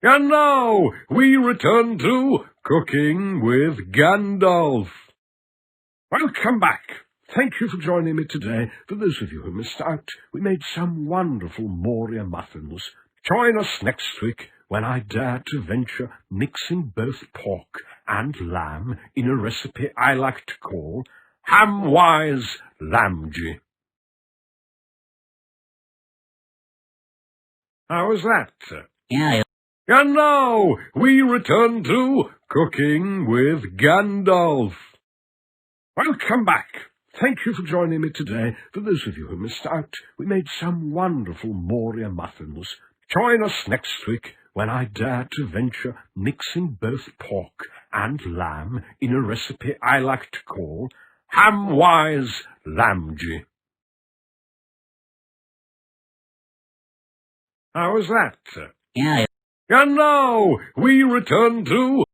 And now we return to Cooking with Gandalf. Welcome back. Thank you for joining me today. For those of you who missed out, we made some wonderful Moria muffins. Join us next week when I dare to venture mixing both pork and lamb in a recipe I like to call Ham-Wise Lamji. How was that? Yeah. And now we return to Cooking with Gandalf. Welcome back. Thank you for joining me today. For those of you who missed out, we made some wonderful Moria muffins. Join us next week when I dare to venture mixing both pork and lamb in a recipe I like to call Ham-Wise Lamji. How was that? Yeah. And now we return to